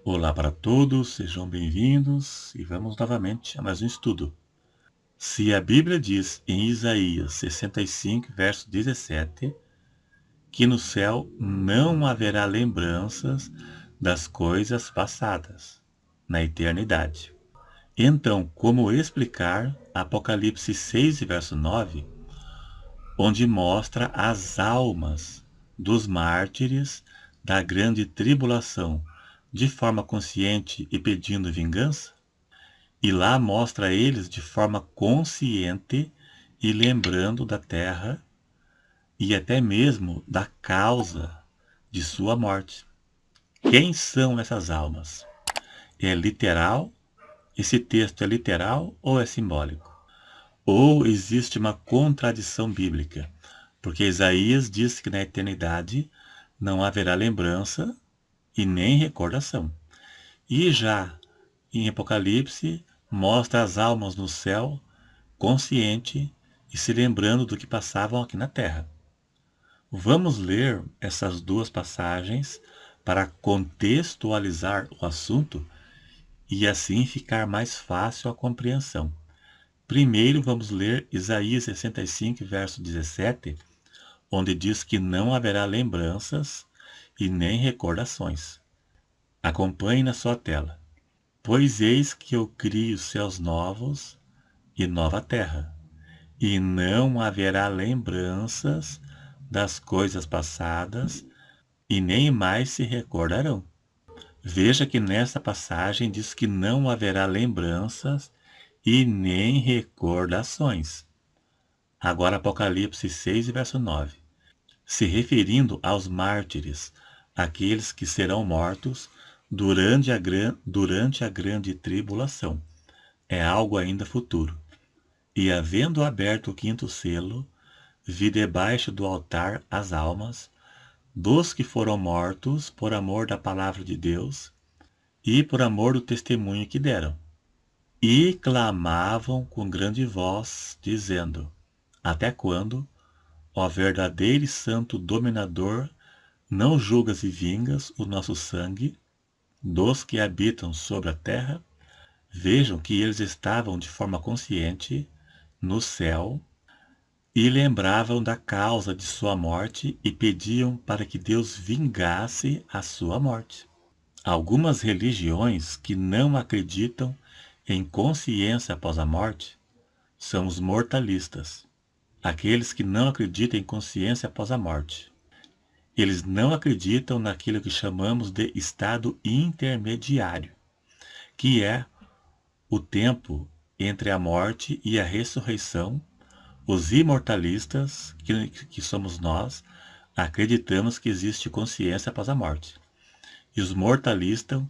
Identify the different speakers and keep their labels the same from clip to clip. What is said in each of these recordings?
Speaker 1: Olá para todos, sejam bem-vindos e vamos novamente a mais um estudo. Se a Bíblia diz em Isaías 65, verso 17, que no céu não haverá lembranças das coisas passadas, na eternidade. Então, como explicar Apocalipse 6, verso 9, onde mostra as almas dos mártires da grande tribulação de forma consciente e pedindo vingança? E lá mostra eles de forma consciente e lembrando da terra e até mesmo da causa de sua morte. Quem são essas almas? É literal? Esse texto é literal ou é simbólico? Ou existe uma contradição bíblica? Porque Isaías diz que na eternidade não haverá lembrança e nem recordação. E já em Apocalipse mostra as almas no céu consciente e se lembrando do que passavam aqui na terra. Vamos ler essas duas passagens para contextualizar o assunto e assim ficar mais fácil a compreensão. Primeiro vamos ler Isaías 65, verso 17, onde diz que não haverá lembranças e nem recordações. Acompanhe na sua tela. Pois eis que eu crio céus novos e nova terra, e não haverá lembranças das coisas passadas, e nem mais se recordarão. Veja que nesta passagem diz que não haverá lembranças e nem recordações. Agora Apocalipse 6, verso 9. Se referindo aos mártires, aqueles que serão mortos durante a grande tribulação. É algo ainda futuro. E havendo aberto o quinto selo, vi debaixo do altar as almas dos que foram mortos por amor da palavra de Deus e por amor do testemunho que deram. E clamavam com grande voz, dizendo: Até quando, ó verdadeiro e santo dominador, não julgas e vingas o nosso sangue dos que habitam sobre a terra? Vejam que eles estavam de forma consciente no céu e lembravam da causa de sua morte e pediam para que Deus vingasse a sua morte. Algumas religiões que não acreditam em consciência após a morte são os mortalistas, aqueles que não acreditam em consciência após a morte. Eles não acreditam naquilo que chamamos de estado intermediário, que é o tempo entre a morte e a ressurreição. Os imortalistas, que somos nós, acreditamos que existe consciência após a morte. E os mortalistas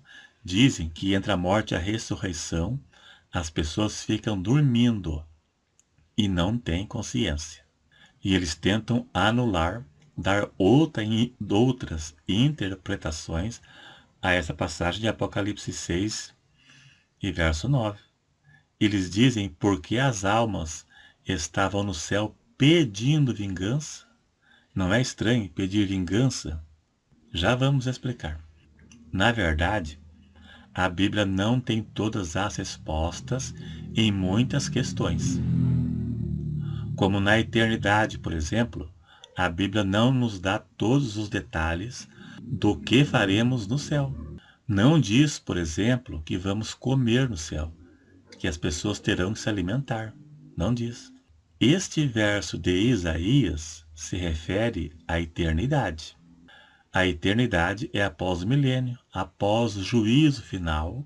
Speaker 1: dizem que entre a morte e a ressurreição, as pessoas ficam dormindo e não têm consciência. E eles tentam anular, dar outras interpretações a essa passagem de Apocalipse 6 e verso 9. Eles dizem porque as almas estavam no céu pedindo vingança. Não é estranho pedir vingança? Já vamos explicar. Na verdade, a Bíblia não tem todas as respostas em muitas questões. Como na eternidade, por exemplo, a Bíblia não nos dá todos os detalhes do que faremos no céu. Não diz, por exemplo, que vamos comer no céu, que as pessoas terão que se alimentar. Não diz. Este verso de Isaías se refere à eternidade. A eternidade é após o milênio, após o juízo final,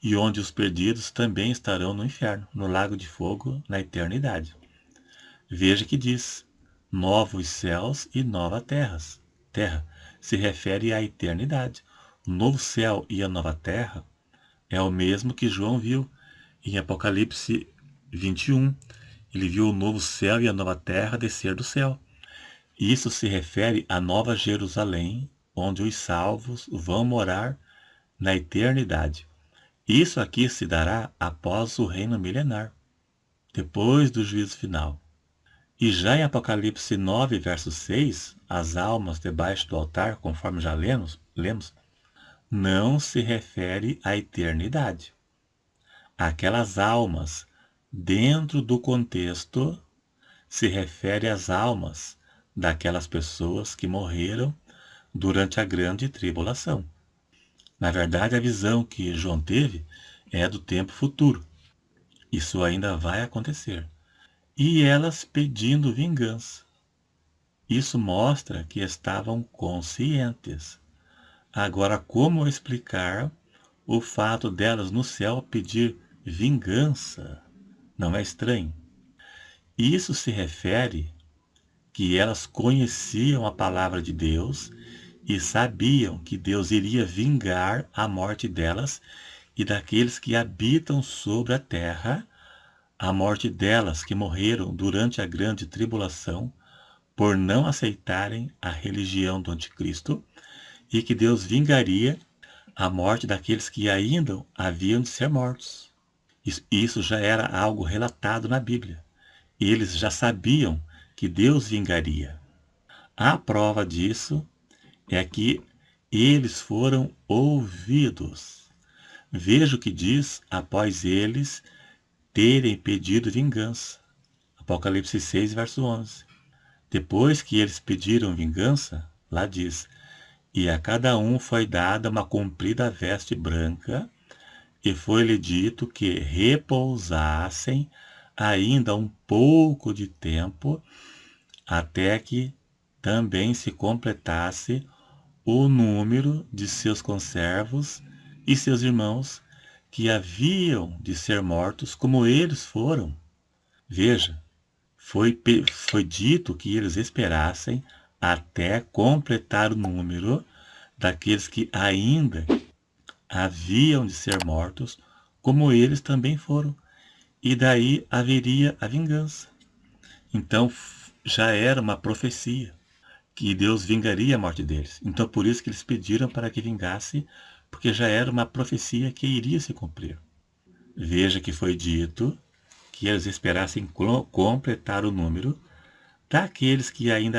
Speaker 1: e onde os perdidos também estarão no inferno, no lago de fogo, na eternidade. Veja que diz, novos céus e nova terra. Terra se refere à eternidade. O novo céu e a nova terra é o mesmo que João viu em Apocalipse 21. Ele viu o novo céu e a nova terra descer do céu. Isso se refere à Nova Jerusalém, onde os salvos vão morar na eternidade. Isso aqui se dará após o reino milenar, depois do juízo final. E já em Apocalipse 9, verso 6, as almas debaixo do altar, conforme já lemos, não se refere à eternidade. Aquelas almas, dentro do contexto, se refere às almas daquelas pessoas que morreram durante a grande tribulação. Na verdade, a visão que João teve é do tempo futuro. Isso ainda vai acontecer. E elas pedindo vingança. Isso mostra que estavam conscientes. Agora, como explicar o fato delas no céu pedir vingança? Não é estranho? Isso se refere que elas conheciam a palavra de Deus e sabiam que Deus iria vingar a morte delas e daqueles que habitam sobre a terra, a morte delas que morreram durante a grande tribulação por não aceitarem a religião do anticristo, e que Deus vingaria a morte daqueles que ainda haviam de ser mortos. Isso já era algo relatado na Bíblia. Eles já sabiam que Deus vingaria. A prova disso é que eles foram ouvidos. Veja o que diz após eles terem pedido vingança. Apocalipse 6, verso 11. Depois que eles pediram vingança, lá diz: e a cada um foi dada uma comprida veste branca, e foi-lhe dito que repousassem ainda um pouco de tempo, até que também se completasse o número de seus conservos e seus irmãos que haviam de ser mortos como eles foram. Veja, foi dito que eles esperassem até completar o número daqueles que ainda haviam de ser mortos, como eles também foram. E daí haveria a vingança. Então já era uma profecia que Deus vingaria a morte deles. Então por isso que eles pediram para que vingasse, porque já era uma profecia que iria se cumprir. Veja que foi dito que eles esperassem completar o número daqueles que ainda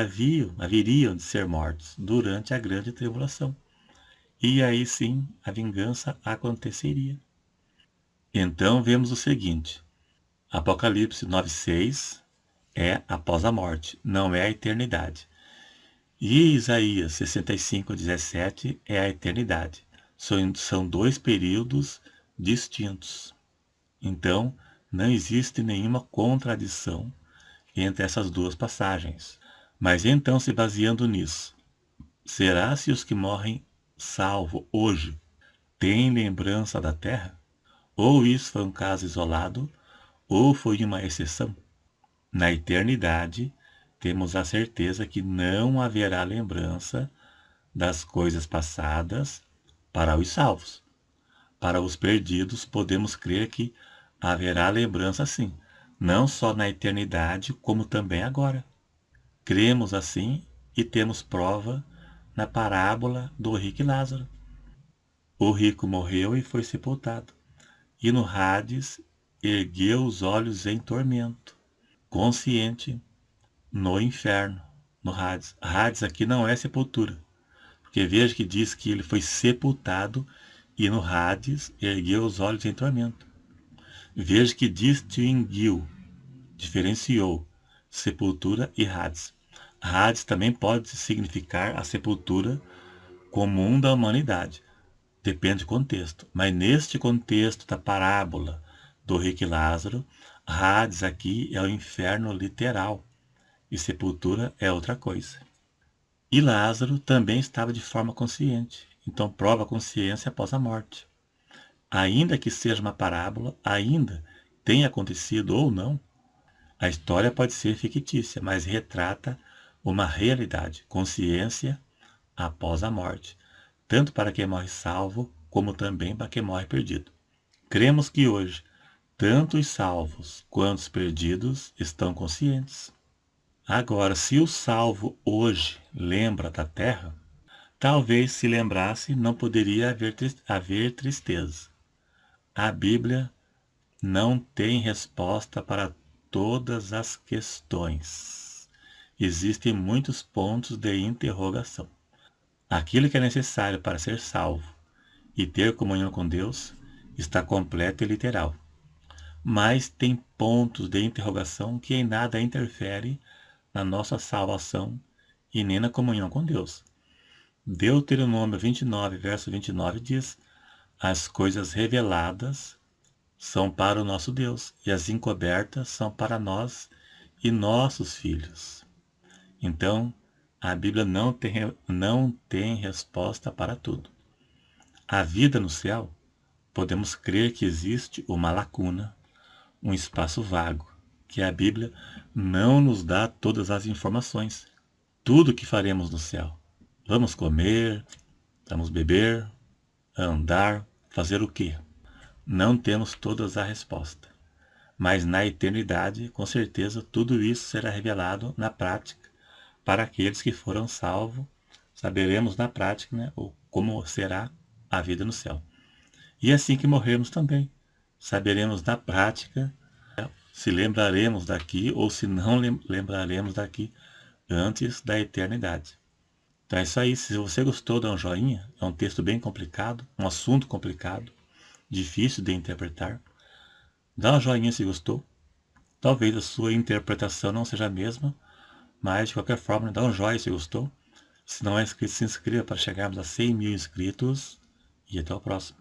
Speaker 1: haveriam de ser mortos durante a grande tribulação. E aí sim a vingança aconteceria. Então vemos o seguinte: Apocalipse 9,6 é após a morte, não é a eternidade. E Isaías 65,17 é a eternidade. São dois períodos distintos. Então, não existe nenhuma contradição entre essas duas passagens. Mas então, se baseando nisso, será se os que morrem salvo hoje têm lembrança da terra? Ou isso foi um caso isolado, ou foi uma exceção? Na eternidade, temos a certeza que não haverá lembrança das coisas passadas para os salvos. Para os perdidos, podemos crer que haverá lembrança sim, não só na eternidade, como também agora. Cremos assim e temos prova na parábola do rico e Lázaro. O rico morreu e foi sepultado, e no Hades ergueu os olhos em tormento, consciente, no inferno, no Hades. Hades aqui não é sepultura, porque veja que diz que ele foi sepultado e no Hades ergueu os olhos em tormento. Veja que distinguiu, diferenciou sepultura e Hades. Hades também pode significar a sepultura comum da humanidade. Depende do contexto. Mas neste contexto da parábola do rico e Lázaro, Hades aqui é o inferno literal e sepultura é outra coisa. E Lázaro também estava de forma consciente, então prova a consciência após a morte. Ainda que seja uma parábola, ainda tenha acontecido ou não, a história pode ser fictícia, mas retrata uma realidade, consciência após a morte, tanto para quem morre salvo, como também para quem morre perdido. Cremos que hoje, tanto os salvos quanto os perdidos estão conscientes. Agora, se o salvo hoje lembra da terra, talvez se lembrasse não poderia haver tristeza. A Bíblia não tem resposta para todas as questões. Existem muitos pontos de interrogação. Aquilo que é necessário para ser salvo e ter comunhão com Deus está completo e literal. Mas tem pontos de interrogação que em nada interfere na nossa salvação e nem na comunhão com Deus. Deuteronômio 29, verso 29 diz: as coisas reveladas são para o nosso Deus, e as encobertas são para nós e nossos filhos. Então, a Bíblia não tem resposta para tudo. A vida no céu, podemos crer que existe uma lacuna, um espaço vago, que a Bíblia não nos dá todas as informações. Tudo que faremos no céu. Vamos comer, vamos beber, andar, fazer o quê? Não temos todas a resposta. Mas na eternidade, com certeza, tudo isso será revelado na prática para aqueles que foram salvos. Saberemos na prática, né, como será a vida no céu. E assim que morrermos também, saberemos na prática se lembraremos daqui ou se não lembraremos daqui antes da eternidade. Então é isso aí. Se você gostou, dá um joinha. É um texto bem complicado, um assunto complicado, difícil de interpretar. Dá um joinha se gostou. Talvez a sua interpretação não seja a mesma, mas de qualquer forma, dá um joinha se gostou. Se não é inscrito, se inscreva para chegarmos a 100 mil inscritos. E até o próximo.